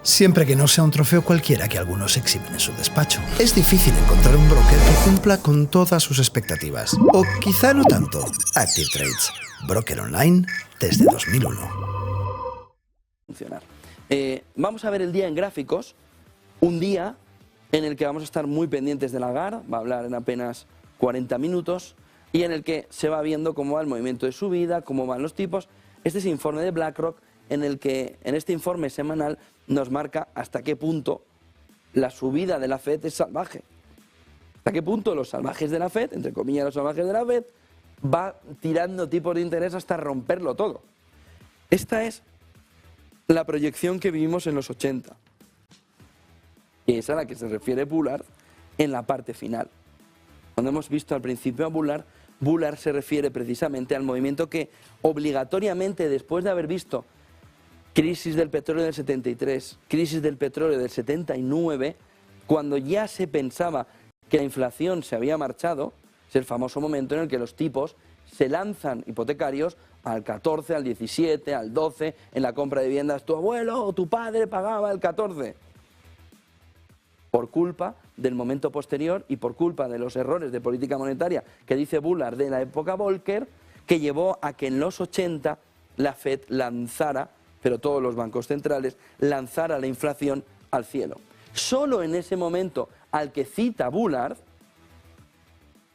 siempre que no sea un trofeo cualquiera que algunos exhiben en su despacho. Es difícil encontrar un broker que cumpla con todas sus expectativas. O quizá no tanto. Active Trades, broker online desde 2001. Vamos a ver el día en gráficos, un día en el que vamos a estar muy pendientes de Lagarde, va a hablar en apenas 40 minutos, y en el que se va viendo cómo va el movimiento de subida, cómo van los tipos. Este es el informe de BlackRock, en el que en este informe semanal nos marca hasta qué punto la subida de la Fed es salvaje. Hasta qué punto los salvajes de la Fed, entre comillas los salvajes de la Fed, va tirando tipos de interés hasta romperlo todo. Esta es la proyección que vivimos en los 80. Y es a la que se refiere Bullard en la parte final. Cuando hemos visto al principio a Bullard, Bullard se refiere precisamente al movimiento que obligatoriamente, después de haber visto crisis del petróleo del 73, crisis del petróleo del 79, cuando ya se pensaba que la inflación se había marchado, es el famoso momento en el que los tipos se lanzan hipotecarios al 14, al 17, al 12, en la compra de viviendas. Tu abuelo o tu padre pagaba el 14. Por culpa del momento posterior y por culpa de los errores de política monetaria que dice Bullard de la época Volcker, que llevó a que en los 80 la Fed lanzara, pero todos los bancos centrales, lanzara la inflación al cielo. Solo en ese momento al que cita Bullard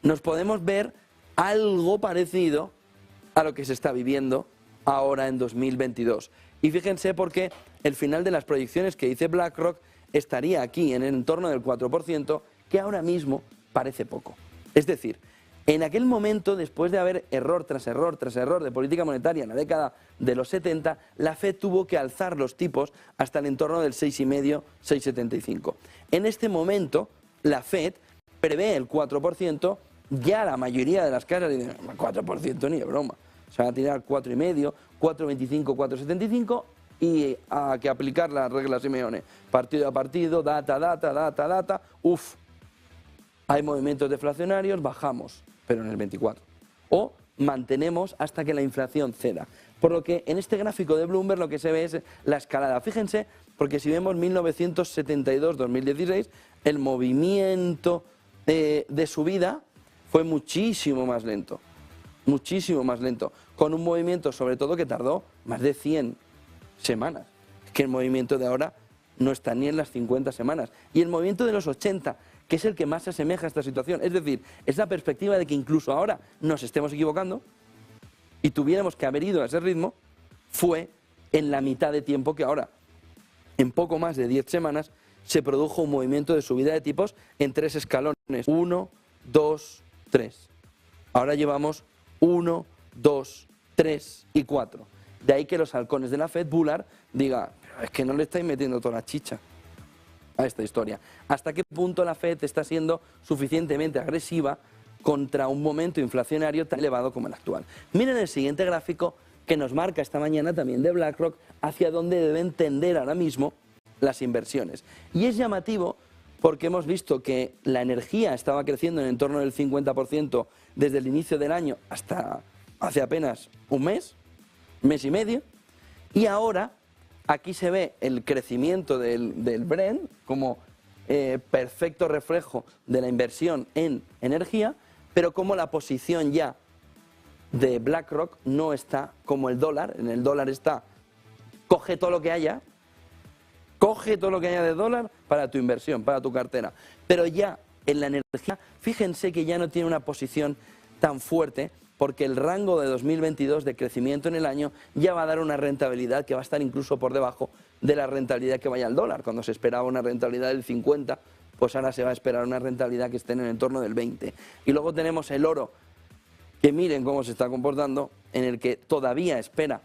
nos podemos ver algo parecido a lo que se está viviendo ahora en 2022. Y fíjense porque el final de las proyecciones que dice BlackRock estaría aquí en el entorno del 4%, que ahora mismo parece poco. Es decir, en aquel momento, después de haber error tras error tras error de política monetaria en la década de los 70, la Fed tuvo que alzar los tipos hasta el entorno del 6,5, 6,75. En este momento, la Fed prevé el 4%, ya la mayoría de las casas dicen, 4% ni de broma. Se van a tirar 4,5, 4,25, 4,75 y a que aplicar las reglas Simeone. Partido a partido, data. Hay movimientos deflacionarios, bajamos, pero en el 24. O mantenemos hasta que la inflación ceda. Por lo que en este gráfico de Bloomberg lo que se ve es la escalada. Fíjense, porque si vemos 1972-2016, el movimiento de subida fue muchísimo más lento, con un movimiento sobre todo que tardó más de 100 semanas. Es que el movimiento de ahora no está ni en las 50 semanas. Y el movimiento de los 80, que es el que más se asemeja a esta situación, es decir, es la perspectiva de que incluso ahora nos estemos equivocando y tuviéramos que haber ido a ese ritmo, fue en la mitad de tiempo que ahora. En poco más de 10 semanas se produjo un movimiento de subida de tipos en 3 escalones. 1, 2, 3. Ahora llevamos 1, 2, 3 y 4. De ahí que los halcones de la Fed, Bullard, diga, es que no le estáis metiendo toda la chicha a esta historia. ¿Hasta qué punto la Fed está siendo suficientemente agresiva contra un momento inflacionario tan elevado como el actual? Miren el siguiente gráfico que nos marca esta mañana también de BlackRock hacia dónde deben tender ahora mismo las inversiones. Y es llamativo porque hemos visto que la energía estaba creciendo en torno del 50% desde el inicio del año hasta hace apenas un mes y medio, y ahora aquí se ve el crecimiento del Brent como perfecto reflejo de la inversión en energía, pero como la posición ya de BlackRock no está como el dólar. En el dólar está, coge todo lo que haya de dólar para tu inversión, para tu cartera, pero ya en la energía, fíjense que ya no tiene una posición tan fuerte, porque el rango de 2022 de crecimiento en el año ya va a dar una rentabilidad que va a estar incluso por debajo de la rentabilidad que vaya al dólar. Cuando se esperaba una rentabilidad del 50, pues ahora se va a esperar una rentabilidad que esté en el entorno del 20. Y luego tenemos el oro, que miren cómo se está comportando, en el que todavía espera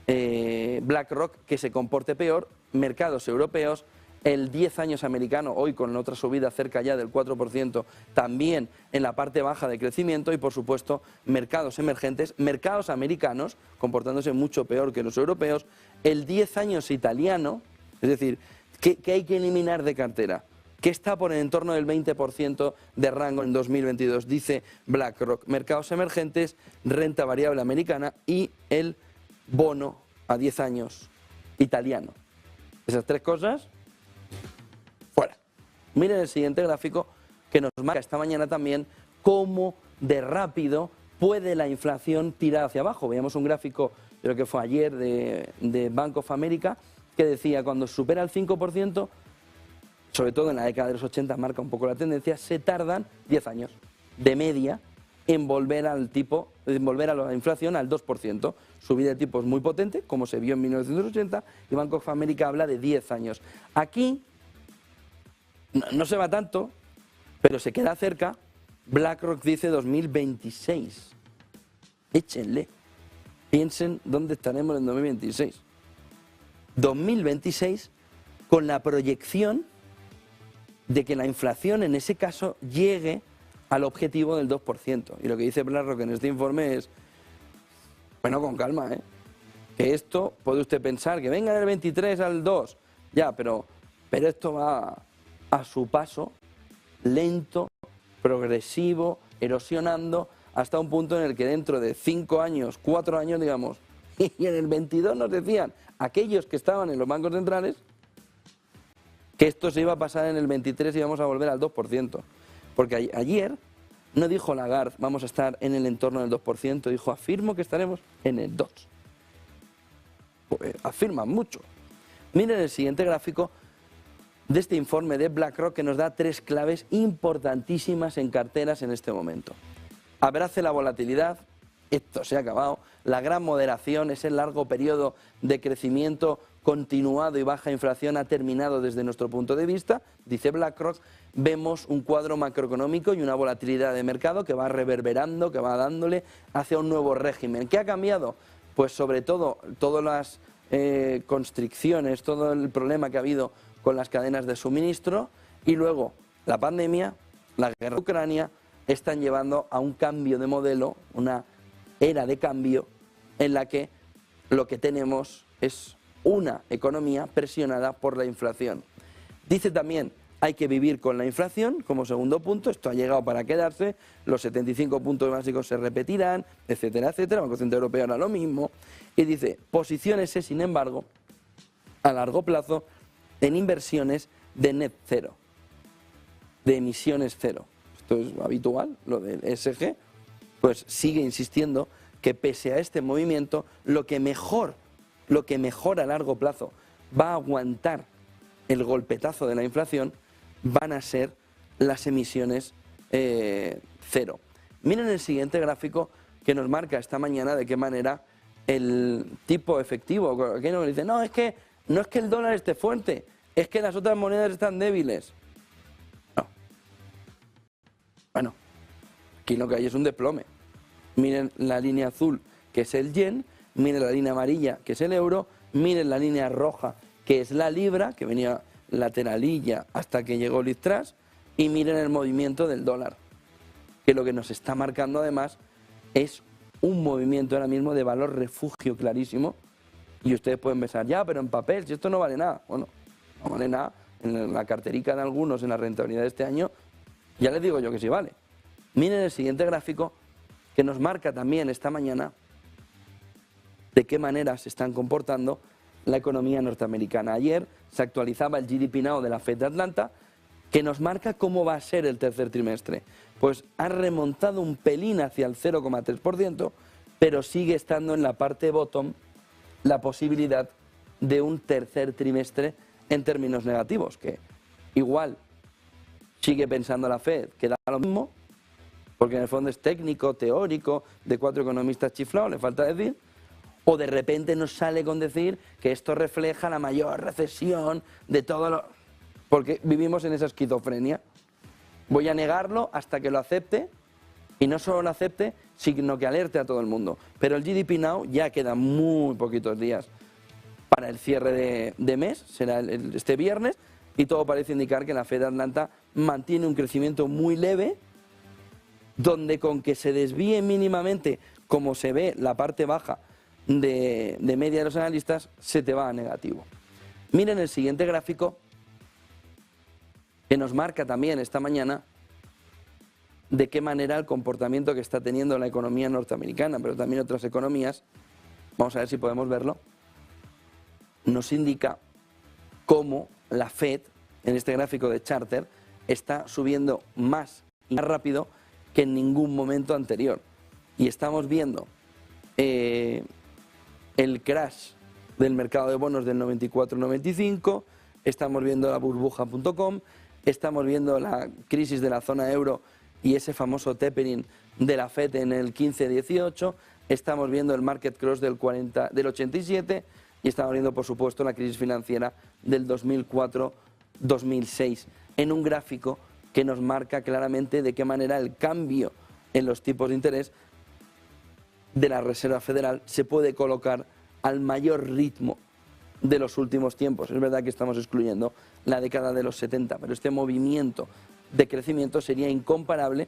BlackRock que se comporte peor. Mercados europeos, el 10 años americano, hoy con otra subida cerca ya del 4%, también en la parte baja de crecimiento, y por supuesto mercados emergentes, mercados americanos comportándose mucho peor que los europeos, el 10 años italiano, es decir, que hay que eliminar de cartera, que está por el entorno del 20% de rango en 2022, dice BlackRock, mercados emergentes, renta variable americana y el bono a 10 años italiano. Esas tres cosas, fuera. Miren el siguiente gráfico que nos marca esta mañana también cómo de rápido puede la inflación tirar hacia abajo. Veíamos un gráfico, creo que fue ayer, de Bank of America, que decía cuando supera el 5%, sobre todo en la década de los 80 marca un poco la tendencia, se tardan 10 años de media en volver a la inflación al 2%. Subida de tipos muy potente, como se vio en 1980, y Bank of America habla de 10 años. Aquí no se va tanto, pero se queda cerca. BlackRock dice 2026. Échenle. Piensen dónde estaremos en 2026. 2026 con la proyección de que la inflación en ese caso llegue al objetivo del 2%. Y lo que dice BlackRock en este informe es, bueno, con calma, que esto puede usted pensar que venga del 23 al 2, ya, pero esto va a su paso, lento, progresivo, erosionando, hasta un punto en el que dentro de 5 años, 4 años, digamos, y en el 22 nos decían aquellos que estaban en los bancos centrales que esto se iba a pasar en el 23 y íbamos a volver al 2%. Porque ayer no dijo Lagarde, vamos a estar en el entorno del 2%, dijo, afirmo que estaremos en el 2%. Pues afirman mucho. Miren el siguiente gráfico de este informe de BlackRock que nos da 3 claves importantísimas en carteras en este momento. Abrace la volatilidad, esto se ha acabado, la gran moderación, ese largo periodo de crecimiento continuado y baja inflación ha terminado desde nuestro punto de vista, dice BlackRock. Vemos un cuadro macroeconómico y una volatilidad de mercado que va reverberando, que va dándole hacia un nuevo régimen. ¿Qué ha cambiado? Pues sobre todo, todas las constricciones, todo el problema que ha habido con las cadenas de suministro y luego la pandemia, la guerra de Ucrania, están llevando a un cambio de modelo, una era de cambio en la que lo que tenemos es una economía presionada por la inflación. Dice también, hay que vivir con la inflación, como segundo punto, esto ha llegado para quedarse, los 75 puntos básicos se repetirán, etcétera, etcétera, el Banco Central Europeo hará lo mismo, y dice, posiciónese, sin embargo, a largo plazo, en inversiones de net cero, de emisiones cero. Esto es habitual, lo del ESG, pues sigue insistiendo que pese a este movimiento, lo que mejor a largo plazo va a aguantar el golpetazo de la inflación van a ser las emisiones cero. Miren el siguiente gráfico que nos marca esta mañana de qué manera el tipo efectivo, aquí nos dice, no es que el dólar esté fuerte, es que las otras monedas están débiles. No. Bueno, aquí lo que hay es un desplome. Miren la línea azul, que es el yen, miren la línea amarilla, que es el euro, miren la línea roja, que es la libra, que venía lateralilla hasta que llegó Liz Truss, y miren el movimiento del dólar, que lo que nos está marcando además es un movimiento ahora mismo de valor refugio clarísimo, y ustedes pueden pensar, ya, pero en papel, si esto no vale nada. Bueno, no vale nada, en la carterica de algunos, en la rentabilidad de este año, ya les digo yo que sí vale. Miren el siguiente gráfico, que nos marca también esta mañana de qué manera se están comportando la economía norteamericana. Ayer se actualizaba el GDP Now de la Fed de Atlanta, que nos marca cómo va a ser el tercer trimestre. Pues ha remontado un pelín hacia el 0,3%, pero sigue estando en la parte bottom la posibilidad de un tercer trimestre en términos negativos, que igual sigue pensando la Fed que da lo mismo, porque en el fondo es técnico, teórico, de 4 economistas chiflados, le falta decir, o de repente nos sale con decir que esto refleja la mayor recesión de todo lo... Porque vivimos en esa esquizofrenia. Voy a negarlo hasta que lo acepte, y no solo lo acepte, sino que alerte a todo el mundo. Pero el GDP Now ya quedan muy poquitos días para el cierre de mes, será este viernes, y todo parece indicar que la Fed de Atlanta mantiene un crecimiento muy leve, donde con que se desvíe mínimamente, como se ve la parte baja de media de los analistas, se te va a negativo. Miren el siguiente gráfico, que nos marca también esta mañana de qué manera el comportamiento que está teniendo la economía norteamericana, pero también otras economías, vamos a ver si podemos verlo, nos indica cómo la Fed, en este gráfico de Charter, está subiendo más y más rápido que en ningún momento anterior. Y estamos viendo el crash del mercado de bonos del 94-95, estamos viendo la burbuja.com, estamos viendo la crisis de la zona euro y ese famoso tapering de la Fed en el 15-18, estamos viendo el market cross del 87 y estamos viendo, por supuesto, la crisis financiera del 2004-2006, en un gráfico que nos marca claramente de qué manera el cambio en los tipos de interés de la Reserva Federal se puede colocar al mayor ritmo de los últimos tiempos. Es verdad que estamos excluyendo la década de los 70, pero este movimiento de crecimiento sería incomparable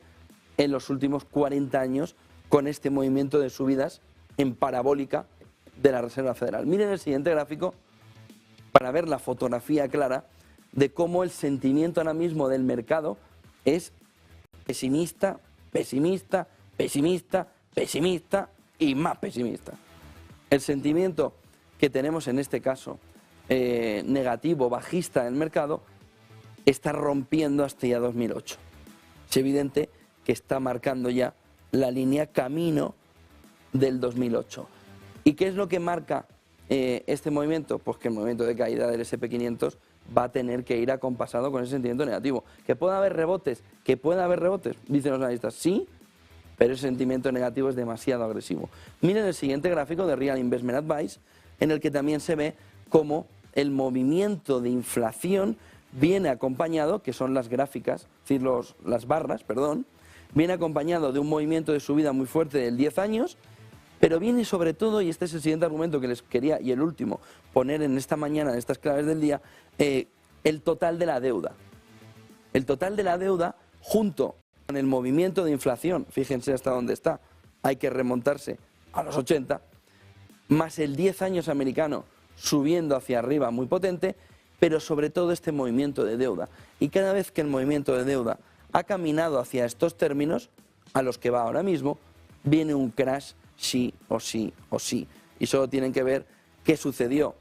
en los últimos 40 años con este movimiento de subidas en parabólica de la Reserva Federal. Miren el siguiente gráfico para ver la fotografía clara de cómo el sentimiento ahora mismo del mercado es pesimista, pesimista, pesimista, pesimista y más pesimista. El sentimiento que tenemos en este caso negativo, bajista del mercado, está rompiendo hasta ya 2008. Es evidente que está marcando ya la línea camino del 2008. ¿Y qué es lo que marca este movimiento? Pues que el movimiento de caída del SP500 va a tener que ir acompasado con ese sentimiento negativo. ¿Que pueda haber rebotes? ¿Que pueda haber rebotes? Dicen los analistas, sí, pero ese sentimiento negativo es demasiado agresivo. Miren el siguiente gráfico de Real Investment Advice, en el que también se ve cómo el movimiento de inflación viene acompañado, que son las gráficas, es decir, las barras, perdón, viene acompañado de un movimiento de subida muy fuerte del 10 años, pero viene sobre todo, y este es el siguiente argumento que les quería, y el último, poner en esta mañana, en estas claves del día, el total de la deuda. El total de la deuda junto con el movimiento de inflación, fíjense hasta dónde está, hay que remontarse a los 80, más el 10 años americano subiendo hacia arriba muy potente, pero sobre todo este movimiento de deuda. Y cada vez que el movimiento de deuda ha caminado hacia estos términos, a los que va ahora mismo, viene un crash sí o sí o sí. Y solo tienen que ver qué sucedió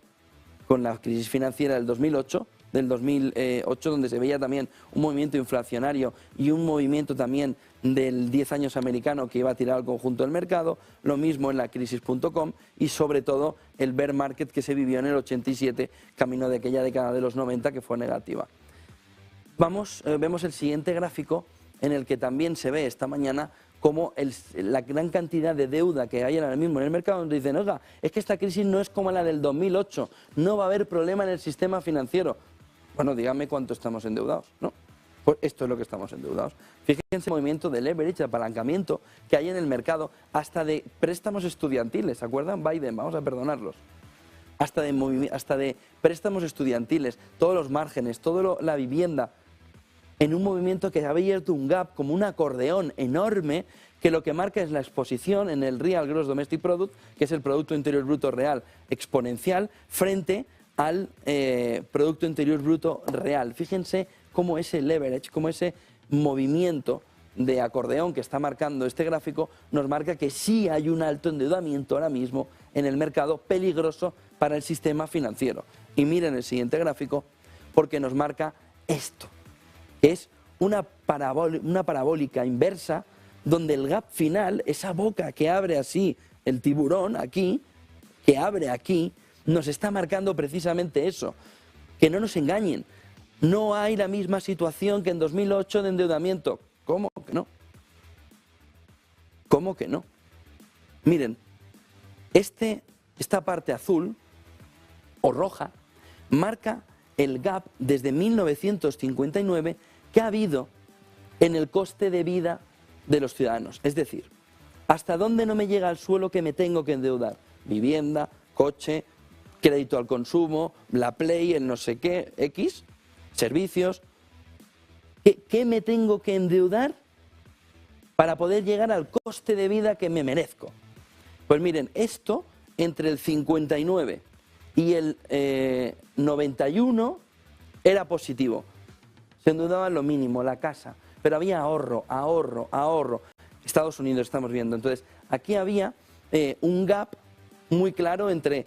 con la crisis financiera del 2008, donde se veía también un movimiento inflacionario y un movimiento también del 10 años americano que iba a tirar al conjunto del mercado, lo mismo en la crisis.com y sobre todo el bear market que se vivió en el 87, camino de aquella década de los 90 que fue negativa. Vemos el siguiente gráfico en el que también se ve esta mañana como la gran cantidad de deuda que hay ahora mismo en el mercado, donde dicen, oiga, es que esta crisis no es como la del 2008, no va a haber problema en el sistema financiero. Bueno, dígame cuánto estamos endeudados, ¿no? Pues esto es lo que estamos endeudados. Fíjense el movimiento de leverage, de apalancamiento que hay en el mercado, hasta de préstamos estudiantiles, ¿se acuerdan? Biden, vamos a perdonarlos. Hasta de préstamos estudiantiles, todos los márgenes, toda la vivienda, en un movimiento que ha abierto un gap como un acordeón enorme que lo que marca es la exposición en el Real Gross Domestic Product, que es el Producto Interior Bruto Real exponencial, frente al Producto Interior Bruto Real. Fíjense cómo ese leverage, cómo ese movimiento de acordeón que está marcando este gráfico nos marca que sí hay un alto endeudamiento ahora mismo en el mercado, peligroso para el sistema financiero. Y miren el siguiente gráfico porque nos marca esto. Es una parabólica inversa donde el gap final, esa boca que abre así, el tiburón aquí, que abre aquí, nos está marcando precisamente eso. Que no nos engañen, no hay la misma situación que en 2008 de endeudamiento. ¿Cómo que no? ¿Cómo que no? Miren, esta parte azul o roja marca el gap desde 1959 que ha habido en el coste de vida de los ciudadanos. Es decir, ¿hasta dónde no me llega al suelo que me tengo que endeudar? Vivienda, coche, crédito al consumo, la Play, el no sé qué, X, servicios. ¿Qué me tengo que endeudar para poder llegar al coste de vida que me merezco? Pues miren, esto entre el 59 y el 91 era positivo. Se endeudaban lo mínimo, la casa, pero había ahorro, ahorro, ahorro. Estados Unidos estamos viendo. Entonces, aquí había un gap muy claro entre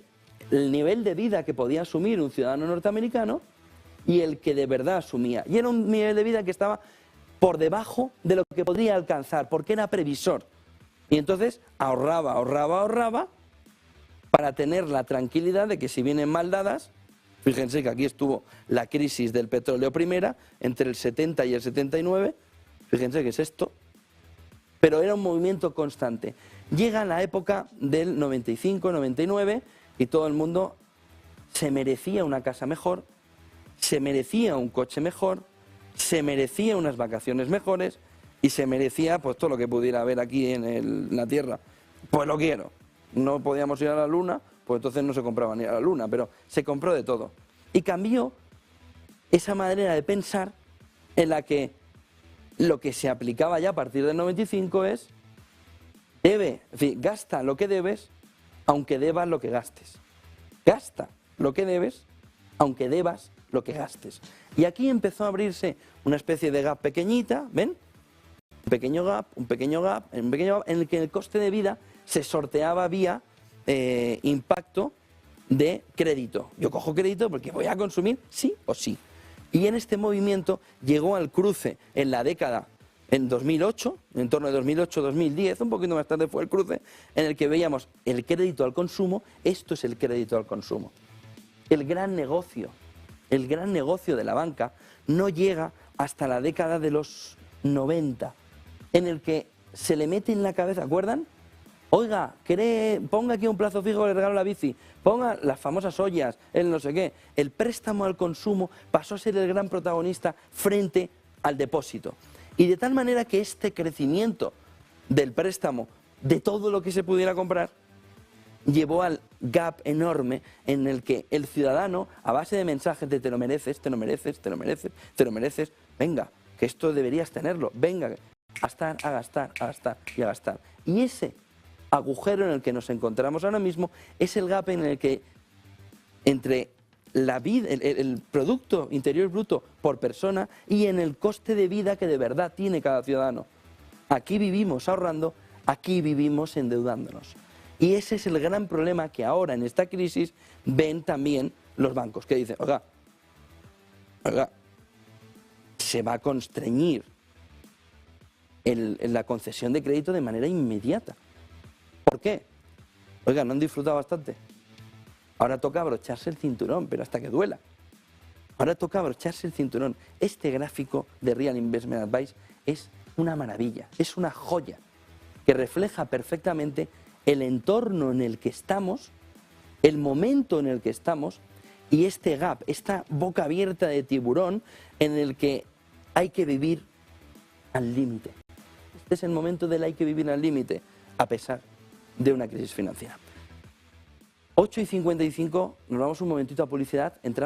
el nivel de vida que podía asumir un ciudadano norteamericano y el que de verdad asumía. Y era un nivel de vida que estaba por debajo de lo que podría alcanzar, porque era previsor. Y entonces ahorraba para tener la tranquilidad de que si vienen mal dadas, fíjense que aquí estuvo la crisis del petróleo primera, entre el 70 y el 79, fíjense que es esto, pero era un movimiento constante. Llega la época del 95, 99 y todo el mundo se merecía una casa mejor, se merecía un coche mejor, se merecía unas vacaciones mejores y se merecía pues todo lo que pudiera haber aquí en la Tierra. Pues lo quiero. No podíamos ir a la Luna, pues entonces no se compraba ni a la Luna, pero se compró de todo. Y cambió esa manera de pensar en la que lo que se aplicaba ya a partir del 95 es gasta lo que debes, aunque debas lo que gastes. Gasta lo que debes, aunque debas lo que gastes. Y aquí empezó a abrirse una especie de gap pequeñita, ¿ven? Un pequeño gap, en el que el coste de vida se sorteaba vía impacto de crédito. Yo cojo crédito porque voy a consumir sí o sí. Y en este movimiento llegó al cruce en la década, en 2008, en torno de 2008-2010, un poquito más tarde fue el cruce, en el que veíamos el crédito al consumo. Esto es el crédito al consumo. El gran negocio de la banca no llega hasta la década de los 90, en el que se le mete en la cabeza, ¿acuerdan? Oiga, ponga aquí un plazo fijo, le regalo la bici, ponga las famosas ollas, el no sé qué. El préstamo al consumo pasó a ser el gran protagonista frente al depósito. Y de tal manera que este crecimiento del préstamo, de todo lo que se pudiera comprar, llevó al gap enorme en el que el ciudadano, a base de mensajes de te lo mereces, te lo mereces, te lo mereces, te lo mereces, venga, que esto deberías tenerlo, venga, a gastar, a gastar, a gastar y a gastar. Y ese agujero en el que nos encontramos ahora mismo es el gap en el que entre la vida, el Producto Interior Bruto por persona y en el coste de vida que de verdad tiene cada ciudadano. Aquí vivimos ahorrando, aquí vivimos endeudándonos. Y ese es el gran problema que ahora en esta crisis ven también los bancos, que dicen, oiga, se va a constreñir la concesión de crédito de manera inmediata. ¿Por qué? Oiga, ¿no han disfrutado bastante? Ahora toca abrocharse el cinturón, pero hasta que duela. Ahora toca abrocharse el cinturón. Este gráfico de Real Investment Advice es una maravilla, es una joya que refleja perfectamente el entorno en el que estamos, el momento en el que estamos y este gap, esta boca abierta de tiburón en el que hay que vivir al límite. Este es el momento del hay que vivir al límite, a pesar de una crisis financiera. 8:55, nos vamos un momentito a publicidad, entramos.